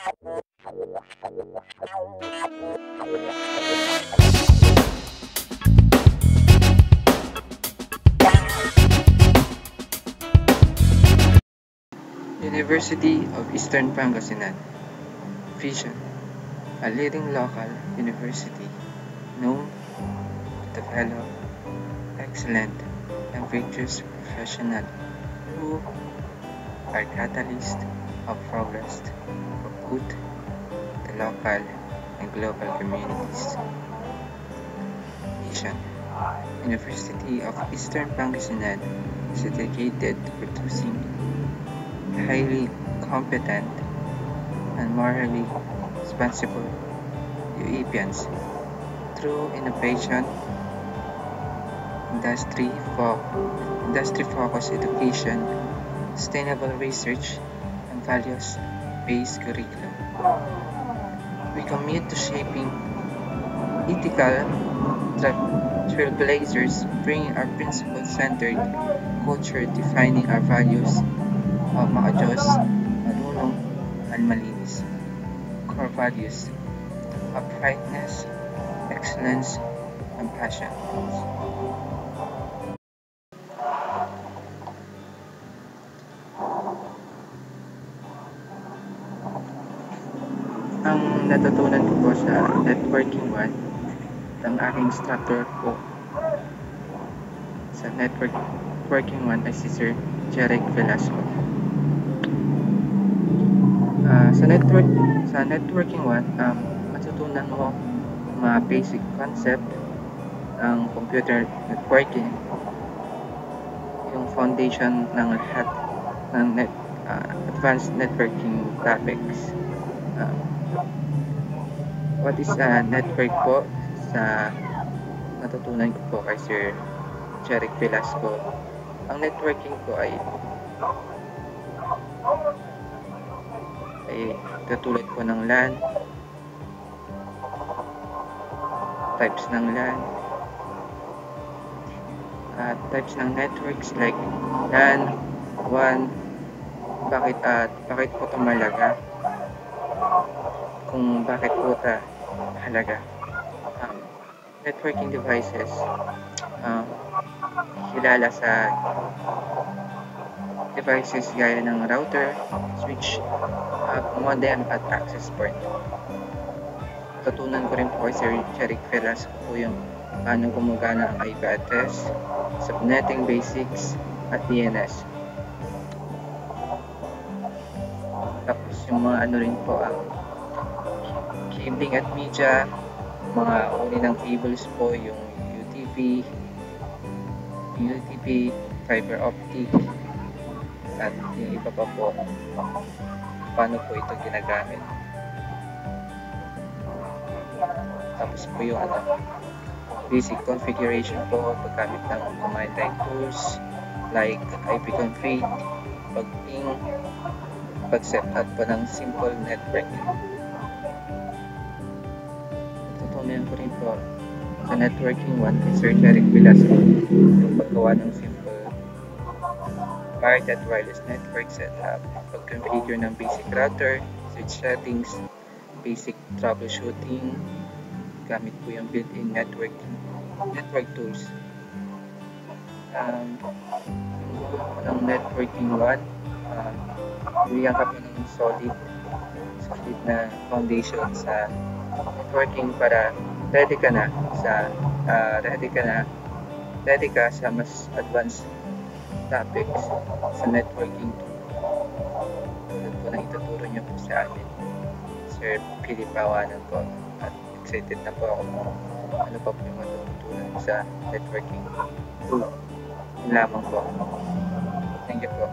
University of Eastern Pangasinan. Vision: a leading local university known to develop excellent and virtuous professionals who are catalysts of progress for both the local and global communities. Mission: University of Eastern Pangasinan is dedicated to producing highly competent and morally responsible UEPians through innovation, industry-focused education, sustainable research, and values-based curriculum. We commit to shaping ethical trailblazers, bringing our principle-centered culture, defining our values of mga Diyos, marunong, at malinis. Core values: uprightness, excellence, and passion. Ang natutunan ko po sa Networking 1, ang aking instructor po sa Networking 1 ay si Sir Jeric Velasco. Sa Networking 1, matutunan mo mga basic concept ng computer networking, yung foundation ng lahat ng advanced networking topics. What is a network po? Sa natutunan ko po kay Sir Jeric Velasco, ang networking po ay katulad po ng LAN, types ng LAN, types ng networks like LAN, WAN, bakit po ito mahalaga, kung bakit po ito mahalaga. Networking devices, kilala sa devices gaya ng router, switch, modem at access point. Tutunan ko rin po kay Sir Jeric Velasco po yung paano gumagana ang IP address, subnetting basics, at DNS. Tapos yung mga rin po ang cabling at media, mga uri ng cables po, yung UTP, fiber optic, at yung iba pa po, paano po ito ginagamit. Tapos po yung basic configuration po, paggamit ng command line tools like ipconfig, pag-ping, pag-set up po ng simple network. Tutunayan ko rin po sa Networking 1 kay Sir Jeric Velasco yung paggawa ng simple wired at wireless network setup, pag-configure ng basic router, switch settings, basic troubleshooting, gamit po yung built-in network tools. Ng Networking 1, bigyan ka po ng solid na foundation sa networking para ready ka sa mas advanced topics sa networking. Tulad po na ituturo niyo po sa amin, Sir Philip Pawanan po, at excited na po ako ano pa po yung matututunan sa networking. Yun lamang po. Thank you po.